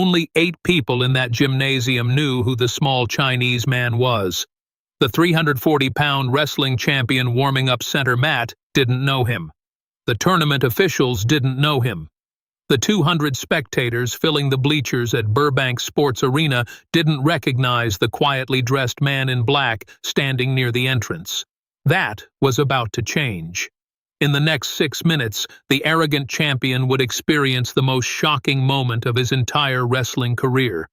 Only 8 people in that gymnasium knew who the small Chinese man was. The 340-pound wrestling champion warming up center mat didn't know him. The tournament officials didn't know him. The 200 spectators filling the bleachers at Burbank Sports Arena didn't recognize the quietly dressed man in black standing near the entrance. That was about to change. In the next 6 minutes, the arrogant champion would experience the most shocking moment of his entire wrestling career.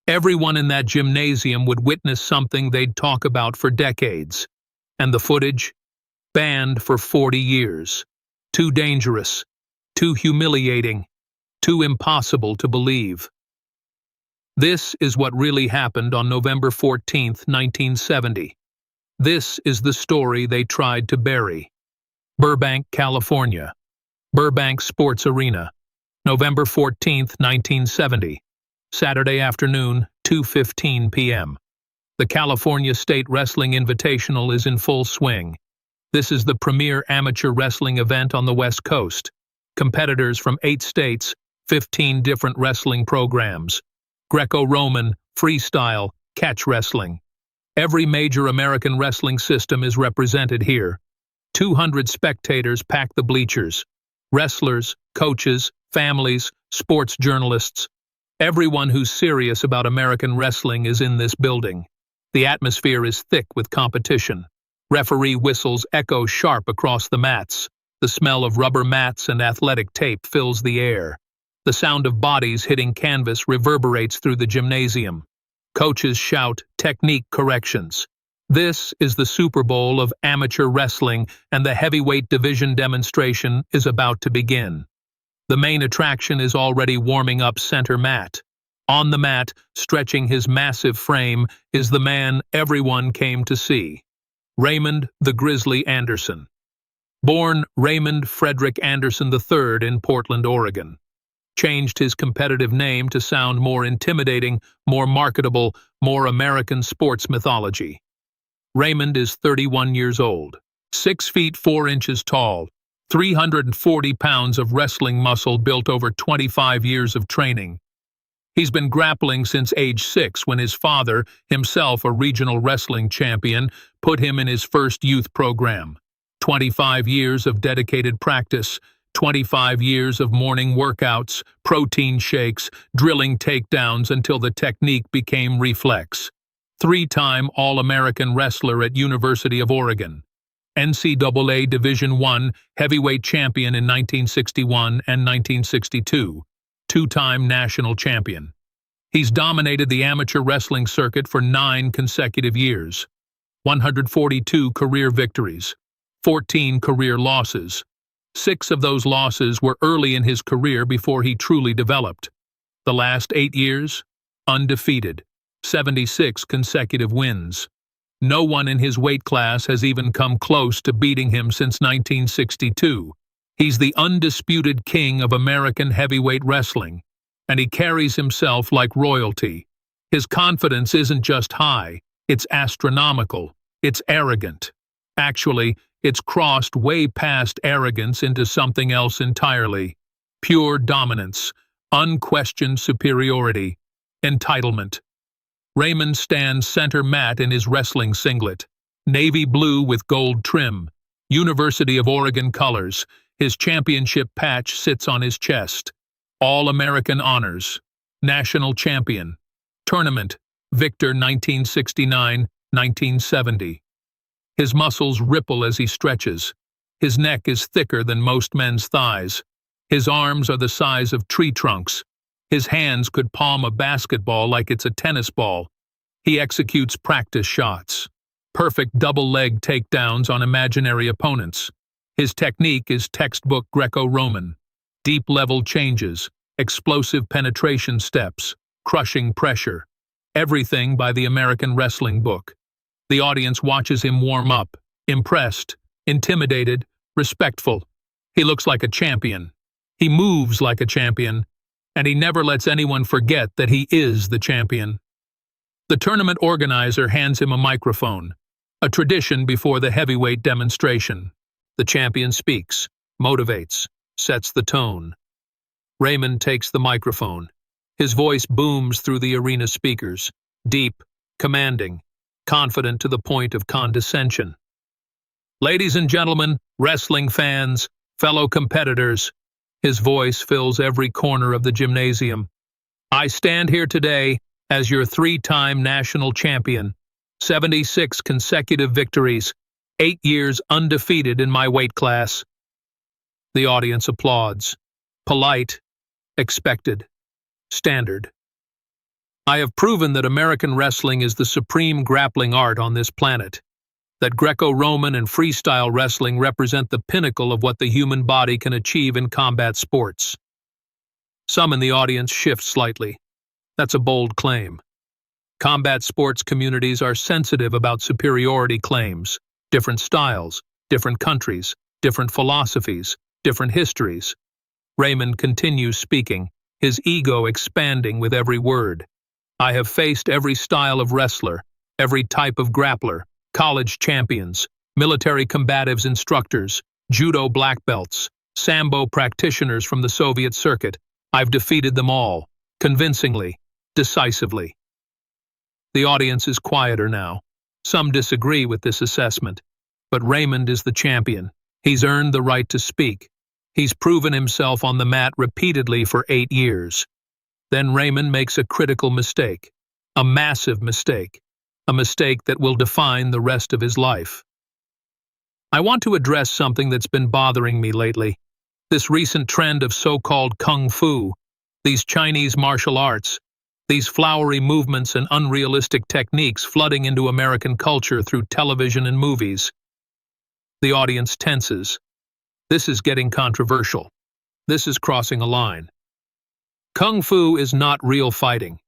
Everyone in that gymnasium would witness something they'd talk about for decades. And the footage? Banned for 40 years. Too dangerous. Too humiliating. Too impossible to believe. This is what really happened on November 14, 1970. This is the story they tried to bury. Burbank, California. Burbank Sports Arena. November 14, 1970. Saturday afternoon, 2:15 p.m. The California State Wrestling Invitational is in full swing. This is the premier amateur wrestling event on the West Coast. Competitors from 8 states, 15 different wrestling programs. Greco-Roman, freestyle, catch wrestling. Every major American wrestling system is represented here. 200 spectators pack the bleachers. Wrestlers, coaches, families, sports journalists. Everyone who's serious about American wrestling is in this building. The atmosphere is thick with competition. Referee whistles echo sharp across the mats. The smell of rubber mats and athletic tape fills the air. The sound of bodies hitting canvas reverberates through the gymnasium. Coaches shout technique corrections. This is the Super Bowl of amateur wrestling, and the heavyweight division demonstration is about to begin. The main attraction is already warming up center mat. On the mat, stretching his massive frame, is the man everyone came to see. Raymond the Grizzly Anderson. Born Raymond Frederick Anderson III in Portland, Oregon. Changed his competitive name to sound more intimidating, more marketable, more American sports mythology. Raymond is 31 years old, 6 feet 4 inches tall, 340 pounds of wrestling muscle built over 25 years of training. He's been grappling since age 6 when his father, himself a regional wrestling champion, put him in his first youth program. 25 years of dedicated practice, 25 years of morning workouts, protein shakes, drilling takedowns until the technique became reflex. 3-time All-American wrestler at University of Oregon. NCAA Division I heavyweight champion in 1961 and 1962. 2-time national champion. He's dominated the amateur wrestling circuit for 9 consecutive years. 142 career victories. 14 career losses. 6 of those losses were early in his career before he truly developed. The last 8 years? Undefeated. 76 consecutive wins. No one in his weight class has even come close to beating him since 1962. He's the undisputed king of American heavyweight wrestling, and he carries himself like royalty. His confidence isn't just high, it's astronomical, it's arrogant. Actually, it's crossed way past arrogance into something else entirely. Pure dominance, unquestioned superiority, entitlement. Raymond stands center mat in his wrestling singlet, navy blue with gold trim, University of Oregon colors. His championship patch sits on his chest. All-American honors. National champion. Tournament. Victor 1969-1970. His muscles ripple as he stretches. His neck is thicker than most men's thighs. His arms are the size of tree trunks. His hands could palm a basketball like it's a tennis ball. He executes practice shots. Perfect double-leg takedowns on imaginary opponents. His technique is textbook Greco-Roman. Deep level changes, explosive penetration steps, crushing pressure. Everything by the American wrestling book. The audience watches him warm up, impressed, intimidated, respectful. He looks like a champion. He moves like a champion. And he never lets anyone forget that he is the champion. The tournament organizer hands him a microphone, a tradition before the heavyweight demonstration. The champion speaks, motivates, sets the tone. Raymond takes the microphone. His voice booms through the arena speakers, deep, commanding, confident to the point of condescension. Ladies and gentlemen, wrestling fans, fellow competitors, his voice fills every corner of the gymnasium. I stand here today as your 3-time national champion, 76 consecutive victories, 8 years undefeated in my weight class. The audience applauds. Polite, expected, standard. I have proven that American wrestling is the supreme grappling art on this planet, that Greco-Roman and freestyle wrestling represent the pinnacle of what the human body can achieve in combat sports. Some in the audience shift slightly. That's a bold claim. Combat sports communities are sensitive about superiority claims, different styles, different countries, different philosophies, different histories. Raymond continues speaking, his ego expanding with every word. I have faced every style of wrestler, every type of grappler, college champions, military combatives instructors, judo black belts, sambo practitioners from the Soviet circuit. I've defeated them all, convincingly, decisively. The audience is quieter now. Some disagree with this assessment. But Raymond is the champion. He's earned the right to speak. He's proven himself on the mat repeatedly for 8 years. Then Raymond makes a critical mistake. A massive mistake. A mistake that will define the rest of his life. I want to address something that's been bothering me lately. This recent trend of so-called kung fu, these Chinese martial arts, these flowery movements and unrealistic techniques flooding into American culture through television and movies. The audience tenses. This is getting controversial. This is crossing a line. Kung fu is not real fighting.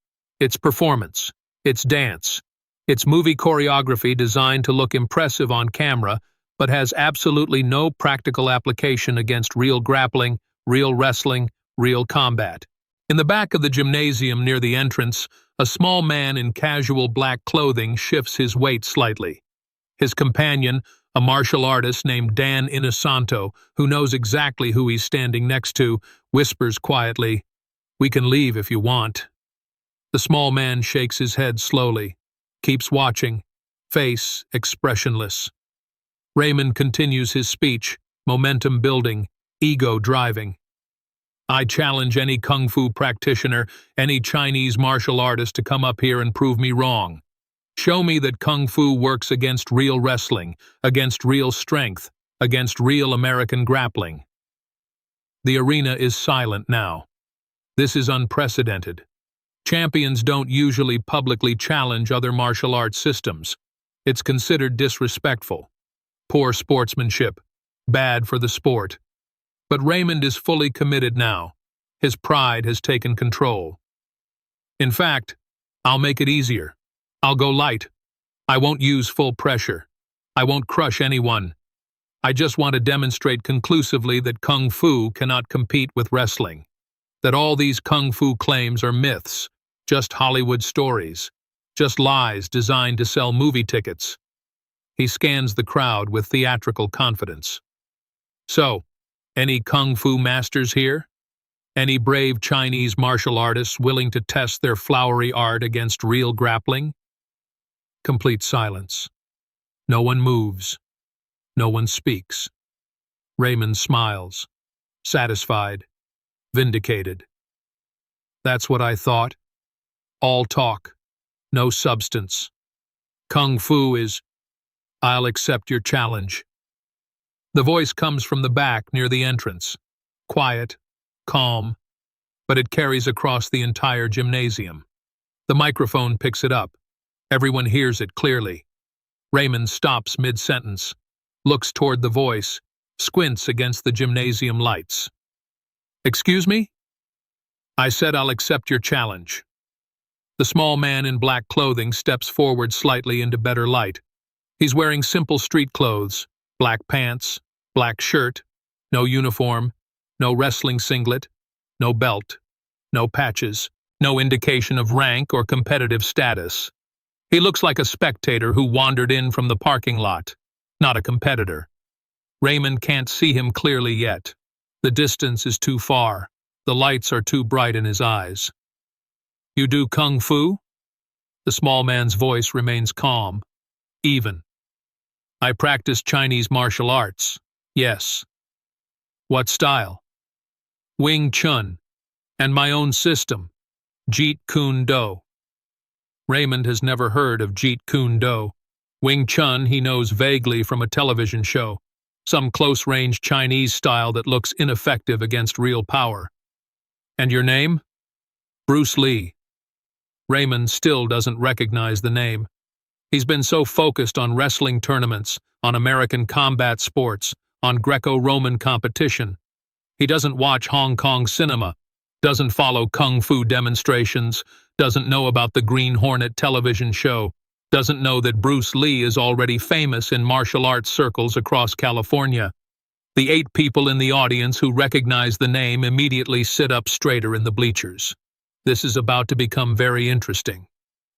It's performance. It's dance. It's movie choreography designed to look impressive on camera, but has absolutely no practical application against real grappling, real wrestling, real combat. In the back of the gymnasium near the entrance, a small man in casual black clothing shifts his weight slightly. His companion, a martial artist named Dan Inosanto, who knows exactly who he's standing next to, whispers quietly, "We can leave if you want." The small man shakes his head slowly, keeps watching, face expressionless. Raymond continues his speech, momentum building, ego driving. I challenge any kung fu practitioner, any Chinese martial artist to come up here and prove me wrong. Show me that kung fu works against real wrestling, against real strength, against real American grappling. The arena is silent now. This is unprecedented. Champions don't usually publicly challenge other martial arts systems. It's considered disrespectful. Poor sportsmanship. Bad for the sport. But Raymond is fully committed now. His pride has taken control. In fact, I'll make it easier. I'll go light. I won't use full pressure. I won't crush anyone. I just want to demonstrate conclusively that kung fu cannot compete with wrestling. That all these kung fu claims are myths, just Hollywood stories, just lies designed to sell movie tickets. He scans the crowd with theatrical confidence. So, any kung fu masters here? Any brave Chinese martial artists willing to test their flowery art against real grappling? Complete silence. No one moves. No one speaks. Raymond smiles, satisfied, vindicated. That's what I thought. All talk, no substance. Kung fu is, I'll accept your challenge. The voice comes from the back near the entrance. Quiet, calm, but it carries across the entire gymnasium. The microphone picks it up. Everyone hears it clearly. Raymond stops mid-sentence, looks toward the voice, squints against the gymnasium lights. Excuse me? I said I'll accept your challenge. The small man in black clothing steps forward slightly into better light. He's wearing simple street clothes, black pants, black shirt, no uniform, no wrestling singlet, no belt, no patches, no indication of rank or competitive status. He looks like a spectator who wandered in from the parking lot, not a competitor. Raymond can't see him clearly yet. The distance is too far. The lights are too bright in his eyes. You do kung fu? The small man's voice remains calm, even. I practice Chinese martial arts. Yes. What style? Wing Chun. And my own system, Jeet Kune Do. Raymond has never heard of Jeet Kune Do. Wing Chun he knows vaguely from a television show, some close-range Chinese style that looks ineffective against real power. And your name? Bruce Lee. Raymond still doesn't recognize the name. He's been so focused on wrestling tournaments, on American combat sports, on Greco-Roman competition. He doesn't watch Hong Kong cinema, doesn't follow kung fu demonstrations, doesn't know about the Green Hornet television show, doesn't know that Bruce Lee is already famous in martial arts circles across California. The 8 people in the audience who recognize the name immediately sit up straighter in the bleachers. This is about to become very interesting.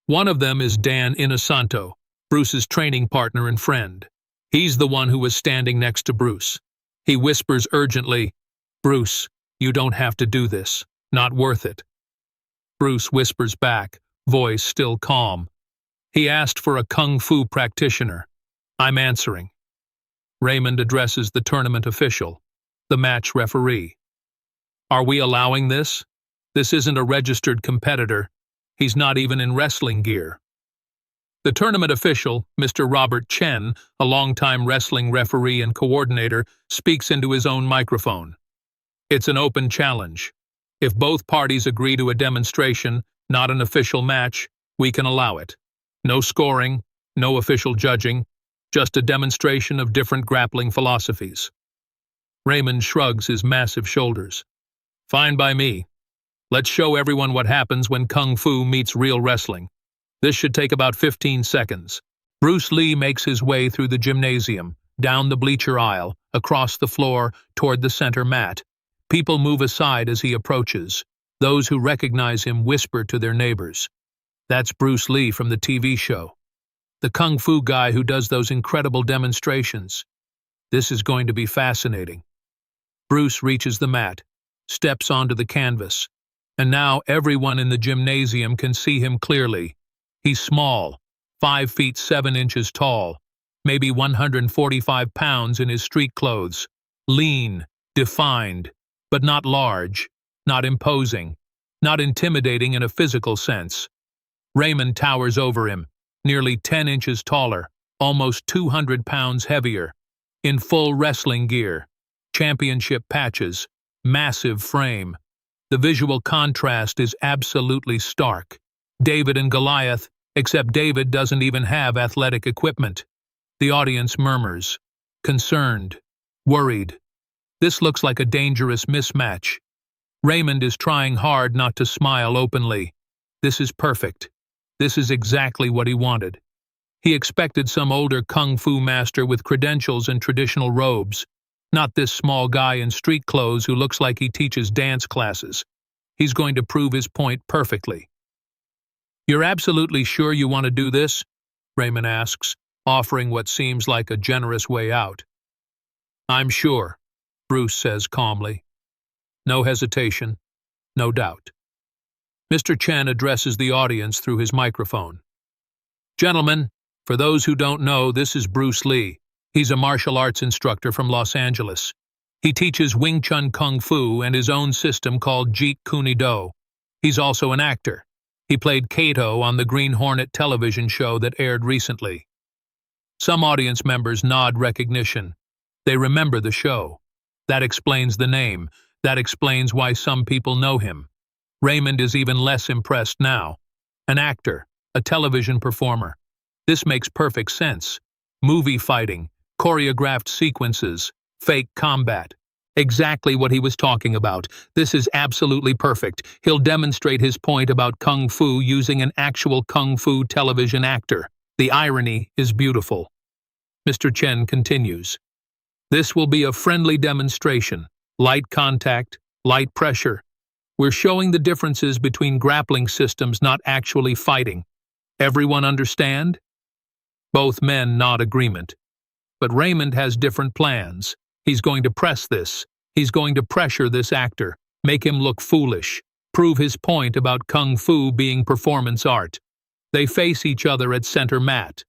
One of them is Dan Inosanto, Bruce's training partner and friend. He's the one who was standing next to Bruce. He whispers urgently, "Bruce, you don't have to do this. Not worth it." Bruce whispers back, voice still calm. He asked for a kung fu practitioner. I'm answering. Raymond addresses the tournament official, the match referee. Are we allowing this? This isn't a registered competitor. He's not even in wrestling gear. The tournament official, Mr. Robert Chen, a longtime wrestling referee and coordinator, speaks into his own microphone. It's an open challenge. If both parties agree to a demonstration, not an official match, we can allow it. No scoring, no official judging, just a demonstration of different grappling philosophies. Raymond shrugs his massive shoulders. Fine by me. Let's show everyone what happens when kung fu meets real wrestling. This should take about 15 seconds. Bruce Lee makes his way through the gymnasium, down the bleacher aisle, across the floor, toward the center mat. People move aside as he approaches. Those who recognize him whisper to their neighbors. That's Bruce Lee from the TV show. The kung fu guy who does those incredible demonstrations. This is going to be fascinating. Bruce reaches the mat, steps onto the canvas, and now everyone in the gymnasium can see him clearly. He's small, 5 feet 7 inches tall, maybe 145 pounds in his street clothes, lean, defined, but not large, not imposing, not intimidating in a physical sense. Raymond towers over him, nearly 10 inches taller, almost 200 pounds heavier, in full wrestling gear, championship patches, massive frame. The visual contrast is absolutely stark. David and Goliath, except David doesn't even have athletic equipment. The audience murmurs, concerned, worried. This looks like a dangerous mismatch. Raymond is trying hard not to smile openly. This is perfect. This is exactly what he wanted. He expected some older kung fu master with credentials and traditional robes, not this small guy in street clothes who looks like he teaches dance classes. He's going to prove his point perfectly. You're absolutely sure you want to do this? Raymond asks, offering what seems like a generous way out. I'm sure, Bruce says calmly. No hesitation, no doubt. Mr. Chen addresses the audience through his microphone. Gentlemen, for those who don't know, this is Bruce Lee. He's a martial arts instructor from Los Angeles. He teaches Wing Chun Kung Fu and his own system called Jeet Kune Do. He's also an actor. He played Kato on the Green Hornet television show that aired recently. Some audience members nod recognition. They remember the show. That explains the name. That explains why some people know him. Raymond is even less impressed now. An actor, a television performer. This makes perfect sense. Movie fighting, choreographed sequences, fake combat. Exactly what he was talking about. This is absolutely perfect. He'll demonstrate his point about kung fu using an actual kung fu television actor. The irony is beautiful. Mr. Chen continues. This will be a friendly demonstration. Light contact, light pressure. We're showing the differences between grappling systems, not actually fighting. Everyone understand? Both men nod agreement. But Raymond has different plans. He's going to press this. He's going to pressure this actor, make him look foolish, prove his point about Kung Fu being performance art. They face each other at center mat.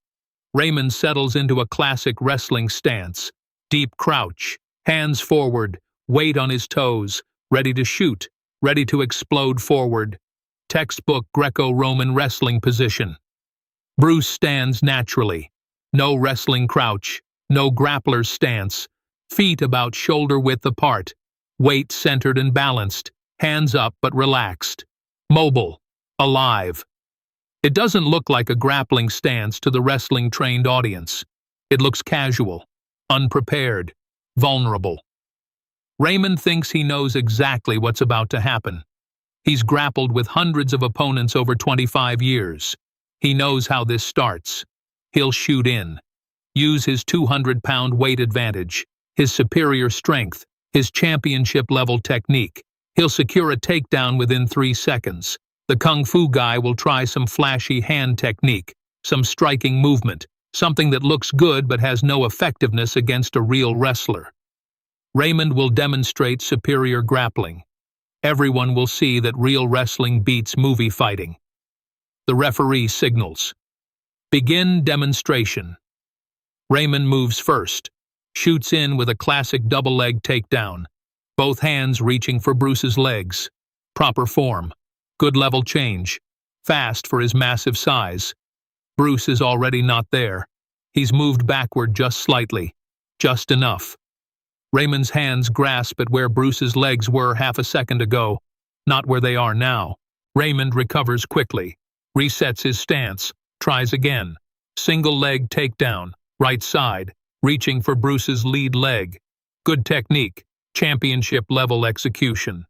Raymond settles into a classic wrestling stance. Deep crouch, hands forward, weight on his toes, ready to shoot, ready to explode forward. Textbook Greco-Roman wrestling position. Bruce stands naturally. No wrestling crouch, no grappler's stance. Feet about shoulder width apart. Weight centered and balanced. Hands up but relaxed. Mobile. Alive. It doesn't look like a grappling stance to the wrestling-trained audience. It looks casual, unprepared, vulnerable. Raymond thinks he knows exactly what's about to happen. He's grappled with hundreds of opponents over 25 years. He knows how this starts. He'll shoot in. Use his 200-pound weight advantage, his superior strength, his championship-level technique. He'll secure a takedown within 3 seconds. The Kung Fu guy will try some flashy hand technique, some striking movement, something that looks good but has no effectiveness against a real wrestler. Raymond will demonstrate superior grappling. Everyone will see that real wrestling beats movie fighting. The referee signals. Begin demonstration. Raymond moves first, shoots in with a classic double-leg takedown, both hands reaching for Bruce's legs. Proper form. Good level change. Fast for his massive size. Bruce is already not there. He's moved backward just slightly. Just enough. Raymond's hands grasp at where Bruce's legs were half a second ago, not where they are now. Raymond recovers quickly, resets his stance, tries again. Single leg takedown, right side, reaching for Bruce's lead leg. Good technique, championship level execution.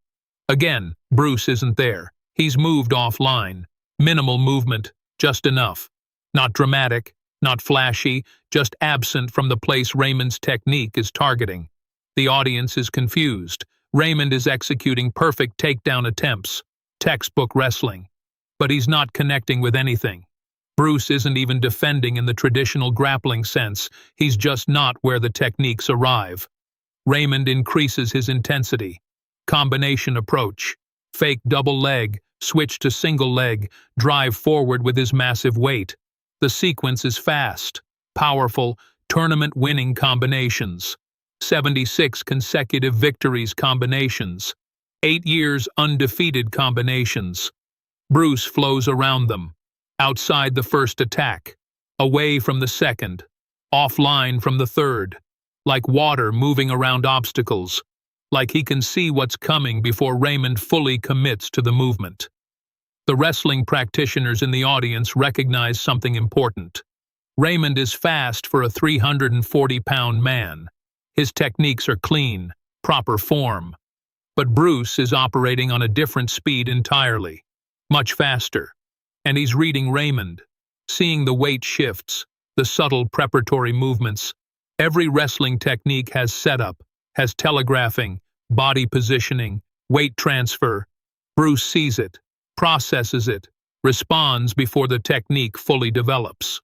Again, Bruce isn't there. He's moved offline. Minimal movement, just enough. Not dramatic, not flashy, just absent from the place Raymond's technique is targeting. The audience is confused. Raymond is executing perfect takedown attempts. Textbook wrestling. But he's not connecting with anything. Bruce isn't even defending in the traditional grappling sense. He's just not where the techniques arrive. Raymond increases his intensity. Combination approach. Fake double leg, switch to single leg, drive forward with his massive weight. The sequence is fast, powerful, tournament-winning combinations. 76 consecutive victories combinations. 8 years undefeated combinations. Bruce flows around them. Outside the first attack. Away from the second. Offline from the third. Like water moving around obstacles. Like he can see what's coming before Raymond fully commits to the movement. The wrestling practitioners in the audience recognize something important. Raymond is fast for a 340-pound man. His techniques are clean, proper form. But Bruce is operating on a different speed entirely. Much faster. And he's reading Raymond, seeing the weight shifts, the subtle preparatory movements. Every wrestling technique has setup, has telegraphing, body positioning, weight transfer. Bruce sees it, processes it, responds before the technique fully develops.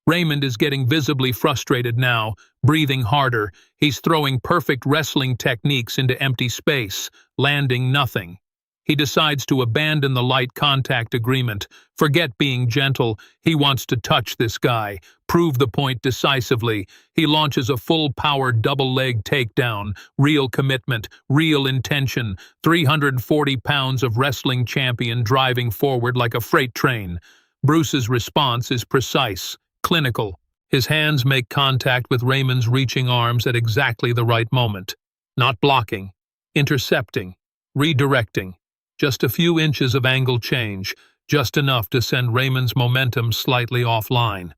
Raymond is getting visibly frustrated now, breathing harder. He's throwing perfect wrestling techniques into empty space, landing nothing. He decides to abandon the light contact agreement, forget being gentle. He wants to touch this guy, prove the point decisively. He launches a full-power double-leg takedown, real commitment, real intention, 340 pounds of wrestling champion driving forward like a freight train. Bruce's response is precise, clinical. His hands make contact with Raymond's reaching arms at exactly the right moment. Not blocking, intercepting, redirecting. Just a few inches of angle change, just enough to send Raymond's momentum slightly offline.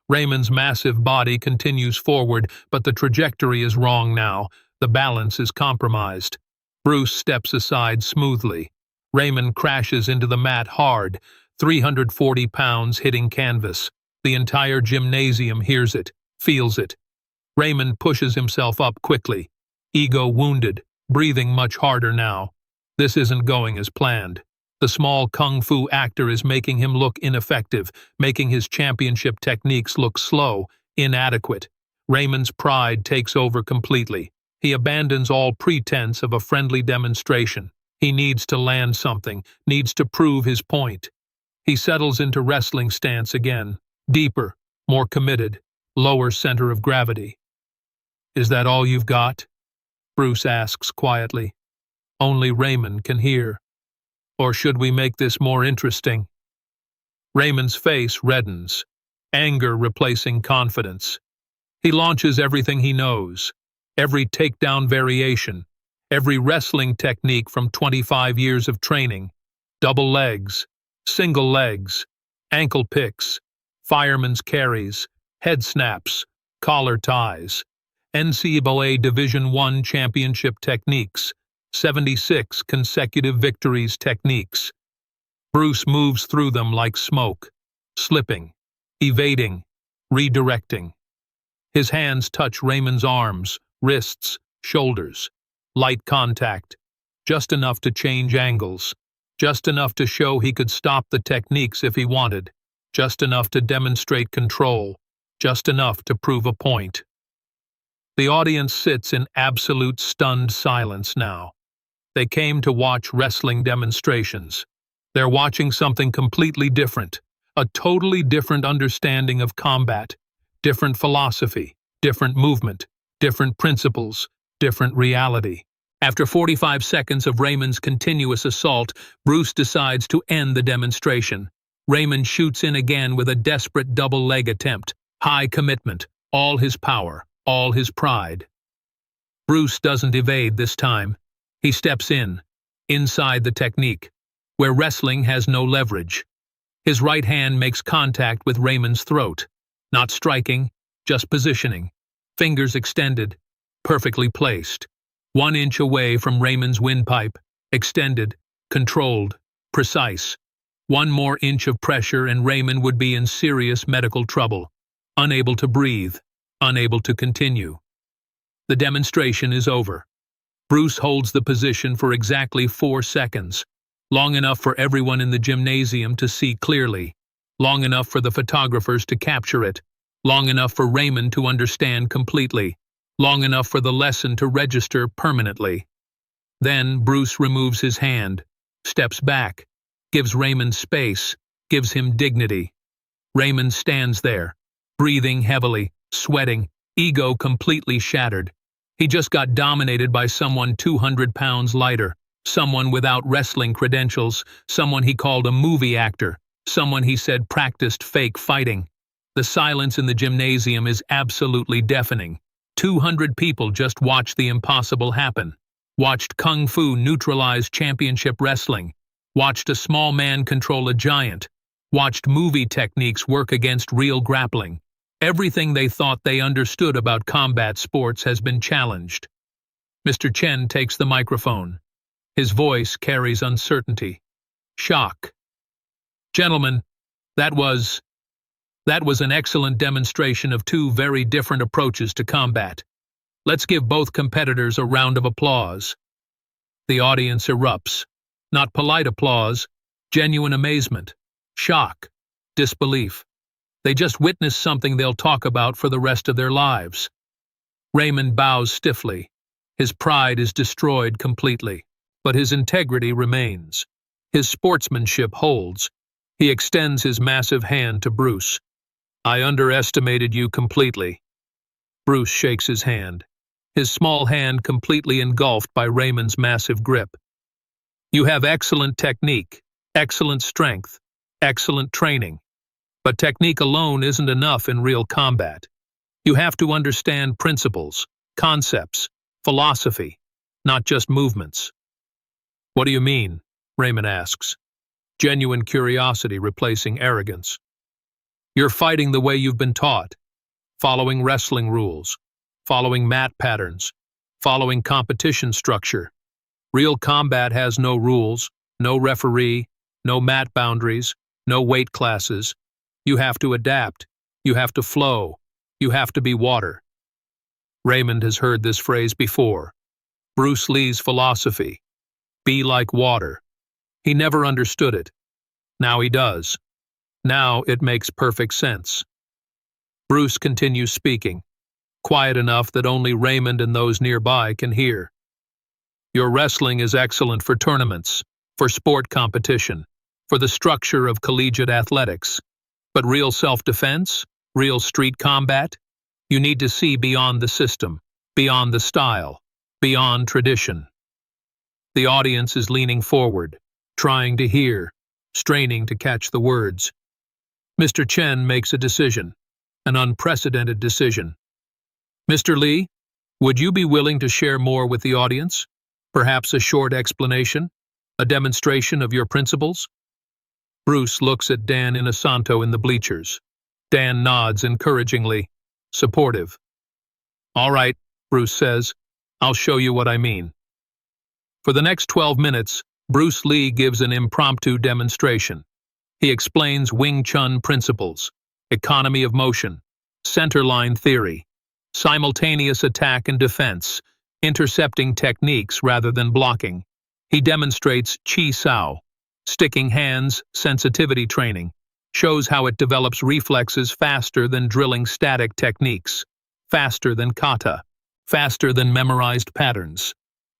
Raymond's massive body continues forward, but the trajectory is wrong now. The balance is compromised. Bruce steps aside smoothly. Raymond crashes into the mat hard, 340 pounds hitting canvas. The entire gymnasium hears it, feels it. Raymond pushes himself up quickly, ego wounded, breathing much harder now. This isn't going as planned. The small kung fu actor is making him look ineffective, making his championship techniques look slow, inadequate. Raymond's pride takes over completely. He abandons all pretense of a friendly demonstration. He needs to land something, needs to prove his point. He settles into wrestling stance again, deeper, more committed, lower center of gravity. "Is that all you've got?" Bruce asks quietly. Only Raymond can hear. "Or should we make this more interesting?" Raymond's face reddens, anger replacing confidence. He launches everything he knows, every takedown variation, every wrestling technique from 25 years of training, double legs, single legs, ankle picks, fireman's carries, head snaps, collar ties, NCAA Division I championship techniques, 76 consecutive victories techniques. Bruce moves through them like smoke, slipping, evading, redirecting. His hands touch Raymond's arms, wrists, shoulders. Light contact, just enough to change angles, just enough to show he could stop the techniques if he wanted, just enough to demonstrate control, just enough to prove a point. The audience sits in absolute stunned silence now. They came to watch wrestling demonstrations. They're watching something completely different, a totally different understanding of combat, different philosophy, different movement, different principles, different reality. After 45 seconds of Raymond's continuous assault, Bruce decides to end the demonstration. Raymond shoots in again with a desperate double leg attempt, high commitment, all his power, all his pride. Bruce doesn't evade this time. He steps in, inside the technique, where wrestling has no leverage. His right hand makes contact with Raymond's throat, not striking, just positioning, fingers extended, perfectly placed, 1 inch away from Raymond's windpipe, extended, controlled, precise. 1 more inch of pressure and Raymond would be in serious medical trouble, unable to breathe, unable to continue. The demonstration is over. Bruce holds the position for exactly 4 seconds, long enough for everyone in the gymnasium to see clearly, long enough for the photographers to capture it, long enough for Raymond to understand completely, long enough for the lesson to register permanently. Then Bruce removes his hand, steps back, gives Raymond space, gives him dignity. Raymond stands there, breathing heavily, sweating, ego completely shattered. He just got dominated by someone 200 pounds lighter, someone without wrestling credentials, someone he called a movie actor, someone he said practiced fake fighting. The silence in the gymnasium is absolutely deafening. 200 people just watched the impossible happen, watched Kung Fu neutralize championship wrestling, watched a small man control a giant, watched movie techniques work against real grappling. Everything they thought they understood about combat sports has been challenged. Mr. Chen takes the microphone. His voice carries uncertainty, shock. "Gentlemen, that was an excellent demonstration of 2 very different approaches to combat. Let's give both competitors a round of applause." The audience erupts. Not polite applause, genuine amazement, shock, disbelief. They just witnessed something they'll talk about for the rest of their lives. Raymond bows stiffly. His pride is destroyed completely, but his integrity remains. His sportsmanship holds. He extends his massive hand to Bruce. "I underestimated you completely." Bruce shakes his hand, his small hand completely engulfed by Raymond's massive grip. "You have excellent technique, excellent strength, excellent training. But technique alone isn't enough in real combat. You have to understand principles, concepts, philosophy, not just movements." "What do you mean?" Raymond asks, genuine curiosity replacing arrogance. "You're fighting the way you've been taught, following wrestling rules, following mat patterns, following competition structure. Real combat has no rules, no referee, no mat boundaries, no weight classes. You have to adapt, you have to flow, you have to be water." Raymond has heard this phrase before. Bruce Lee's philosophy, be like water. He never understood it. Now he does. Now it makes perfect sense. Bruce continues speaking, quiet enough that only Raymond and those nearby can hear. Your wrestling is excellent for tournaments, for sport competition, for the structure of collegiate athletics. But real self-defense, real street combat, you need to see beyond the system, beyond the style, beyond tradition. The audience is leaning forward, trying to hear, straining to catch the words. Mr. Chen makes a decision, an unprecedented decision. Mr. Lee, would you be willing to share more with the audience? Perhaps a short explanation? A demonstration of your principles? Bruce looks at Dan Inosanto in the bleachers. Dan nods encouragingly, supportive. All right, Bruce says, I'll show you what I mean. For the next 12 minutes, Bruce Lee gives an impromptu demonstration. He explains Wing Chun principles, economy of motion, centerline theory, simultaneous attack and defense, intercepting techniques rather than blocking. He demonstrates Chi Sao, sticking hands, sensitivity training, shows how it develops reflexes faster than drilling static techniques, faster than kata, faster than memorized patterns.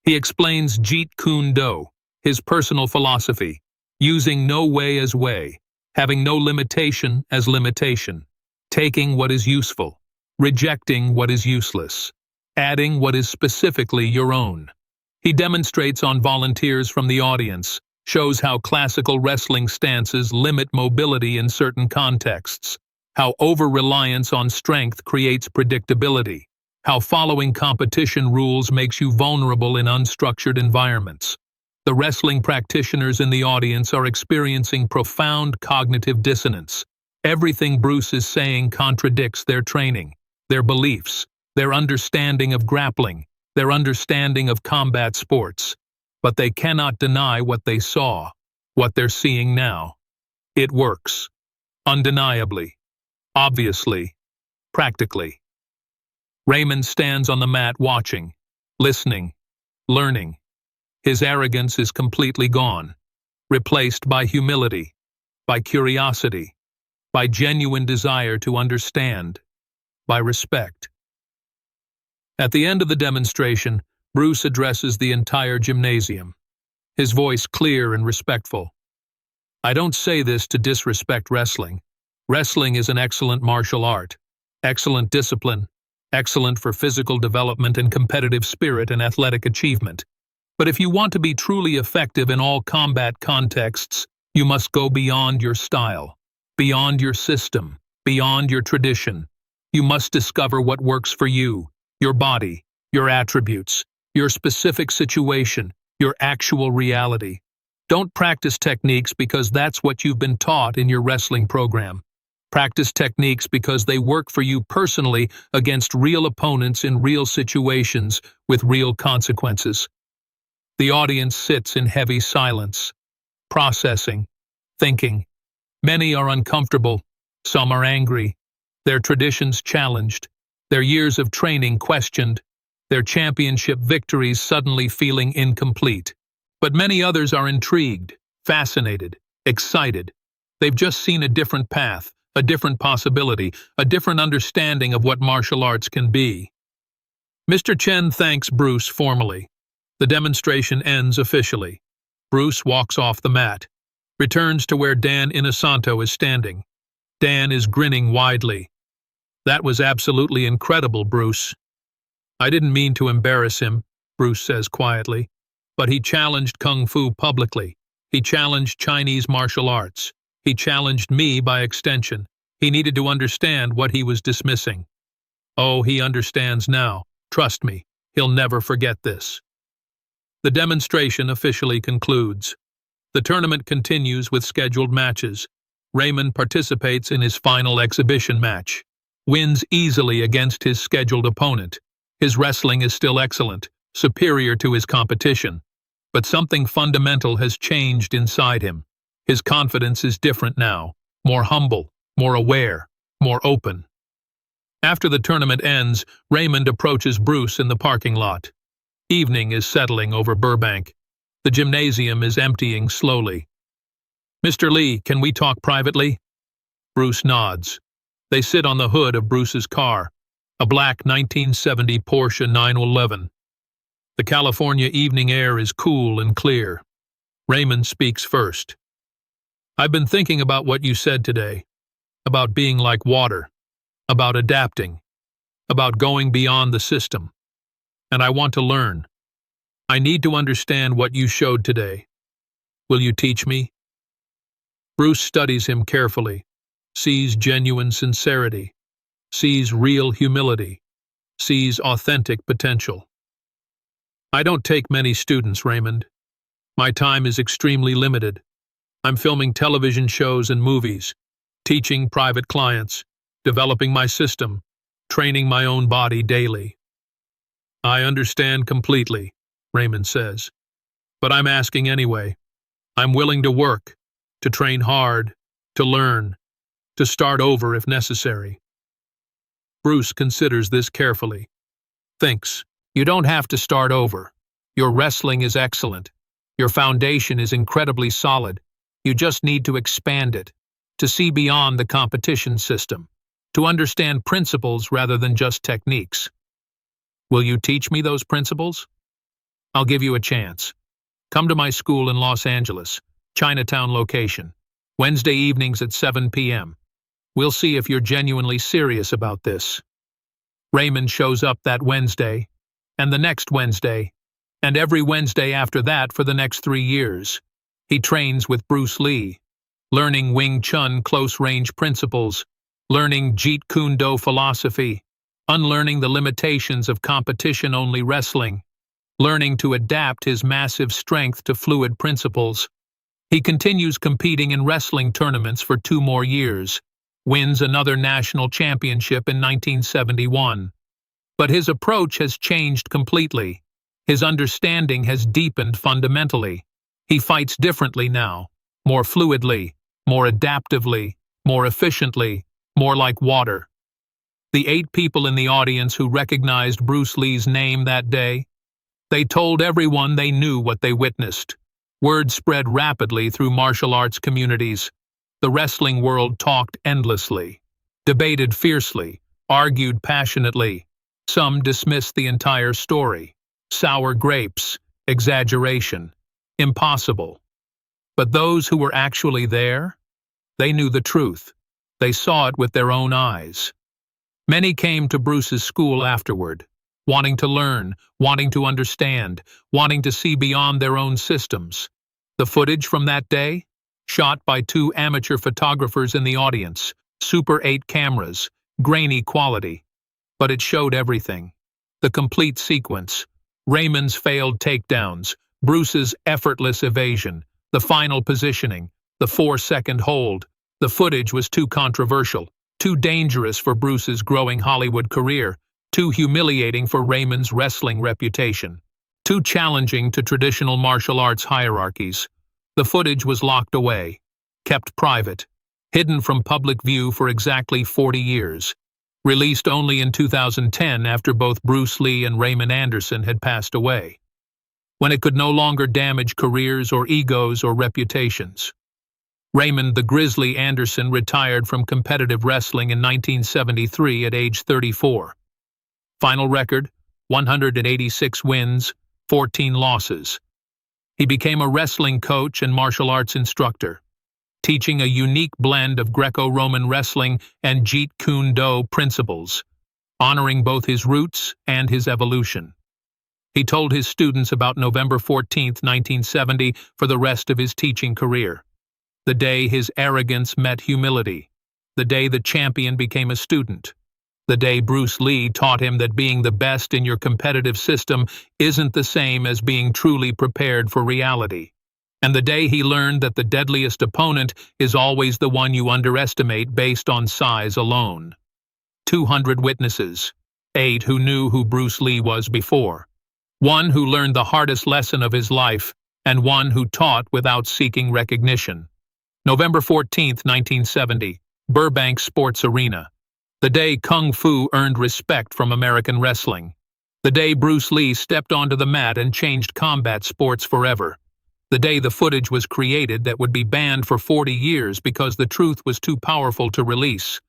He explains Jeet Kune Do, his personal philosophy, using no way as way, having no limitation as limitation, taking what is useful, rejecting what is useless, adding what is specifically your own. He demonstrates on volunteers from the audience, shows how classical wrestling stances limit mobility in certain contexts, how over-reliance on strength creates predictability, how following competition rules makes you vulnerable in unstructured environments. The wrestling practitioners in the audience are experiencing profound cognitive dissonance. Everything Bruce is saying contradicts their training, their beliefs, their understanding of grappling, their understanding of combat sports. But they cannot deny what they saw, what they're seeing now. It works. Undeniably. Obviously. Practically. Raymond stands on the mat watching, listening, learning. His arrogance is completely gone, replaced by humility, by curiosity, by genuine desire to understand, by respect. At the end of the demonstration, Bruce addresses the entire gymnasium, his voice clear and respectful. I don't say this to disrespect wrestling. Wrestling is an excellent martial art, excellent discipline, excellent for physical development and competitive spirit and athletic achievement. But if you want to be truly effective in all combat contexts, you must go beyond your style, beyond your system, beyond your tradition. You must discover what works for you, your body, your attributes, your specific situation, your actual reality. Don't practice techniques because that's what you've been taught in your wrestling program. Practice techniques because they work for you personally against real opponents in real situations with real consequences. The audience sits in heavy silence, processing, thinking. Many are uncomfortable, some are angry, their traditions challenged, their years of training questioned, their championship victories suddenly feeling incomplete. But many others are intrigued, fascinated, excited. They've just seen a different path, a different possibility, a different understanding of what martial arts can be. Mr. Chen thanks Bruce formally. The demonstration ends officially. Bruce walks off the mat, returns to where Dan Inosanto is standing. Dan is grinning widely. That was absolutely incredible, Bruce. I didn't mean to embarrass him, Bruce says quietly, but he challenged Kung Fu publicly. He challenged Chinese martial arts. He challenged me by extension. He needed to understand what he was dismissing. Oh, he understands now. Trust me, he'll never forget this. The demonstration officially concludes. The tournament continues with scheduled matches. Raymond participates in his final exhibition match. Wins easily against his scheduled opponent. His wrestling is still excellent, superior to his competition. But something fundamental has changed inside him. His confidence is different now, more humble, more aware, more open. After the tournament ends, Raymond approaches Bruce in the parking lot. Evening is settling over Burbank. The gymnasium is emptying slowly. Mr. Lee, can we talk privately? Bruce nods. They sit on the hood of Bruce's car, a black 1970 Porsche 911. The California evening air is cool and clear. Raymond speaks first. I've been thinking about what you said today, about being like water, about adapting, about going beyond the system. And I want to learn. I need to understand what you showed today. Will you teach me? Bruce studies him carefully, sees genuine sincerity, sees real humility, sees authentic potential. I don't take many students, Raymond. My time is extremely limited. I'm filming television shows and movies, teaching private clients, developing my system, training my own body daily. I understand completely, Raymond says. But I'm asking anyway. I'm willing to work, to train hard, to learn, to start over if necessary. Bruce considers this carefully. Thinks, you don't have to start over. Your wrestling is excellent. Your foundation is incredibly solid. You just need to expand it, to see beyond the competition system, to understand principles rather than just techniques. Will you teach me those principles? I'll give you a chance. Come to my school in Los Angeles, Chinatown location, Wednesday evenings at 7 p.m. We'll see if you're genuinely serious about this. Raymond shows up that Wednesday, and the next Wednesday, and every Wednesday after that for the next 3 years. He trains with Bruce Lee, learning Wing Chun close-range principles, learning Jeet Kune Do philosophy, unlearning the limitations of competition-only wrestling, learning to adapt his massive strength to fluid principles. He continues competing in wrestling tournaments for 2 more years, wins another national championship in 1971. But his approach has changed completely. His understanding has deepened fundamentally. He fights differently now, more fluidly, more adaptively, more efficiently, more like water. The 8 people in the audience who recognized Bruce Lee's name that day, they told everyone they knew what they witnessed. Word spread rapidly through martial arts communities. The wrestling world talked endlessly, debated fiercely, argued passionately. Some dismissed the entire story. Sour grapes, exaggeration, impossible. But those who were actually there, they knew the truth. They saw it with their own eyes. Many came to Bruce's school afterward, wanting to learn, wanting to understand, wanting to see beyond their own systems. The footage from that day, shot by 2 amateur photographers in the audience, Super 8 cameras, grainy quality. But it showed everything. The complete sequence. Raymond's failed takedowns, Bruce's effortless evasion, the final positioning, the 4-second hold. The footage was too controversial, too dangerous for Bruce's growing Hollywood career, too humiliating for Raymond's wrestling reputation, too challenging to traditional martial arts hierarchies. The footage was locked away, kept private, hidden from public view for exactly 40 years. Released only in 2010 after both Bruce Lee and Raymond Anderson had passed away, when it could no longer damage careers or egos or reputations. Raymond the Grizzly Anderson retired from competitive wrestling in 1973 at age 34. Final record, 186 wins, 14 losses. He became a wrestling coach and martial arts instructor, teaching a unique blend of Greco-Roman wrestling and Jeet Kune Do principles, honoring both his roots and his evolution. He told his students about November 14, 1970, for the rest of his teaching career. The day his arrogance met humility. The day the champion became a student. The day Bruce Lee taught him that being the best in your competitive system isn't the same as being truly prepared for reality. And the day he learned that the deadliest opponent is always the one you underestimate based on size alone. 200 witnesses, 8 who knew who Bruce Lee was before, 1 who learned the hardest lesson of his life, and 1 who taught without seeking recognition. November 14, 1970, Burbank Sports Arena. The day Kung Fu earned respect from American wrestling. The day Bruce Lee stepped onto the mat and changed combat sports forever. The day the footage was created that would be banned for 40 years because the truth was too powerful to release.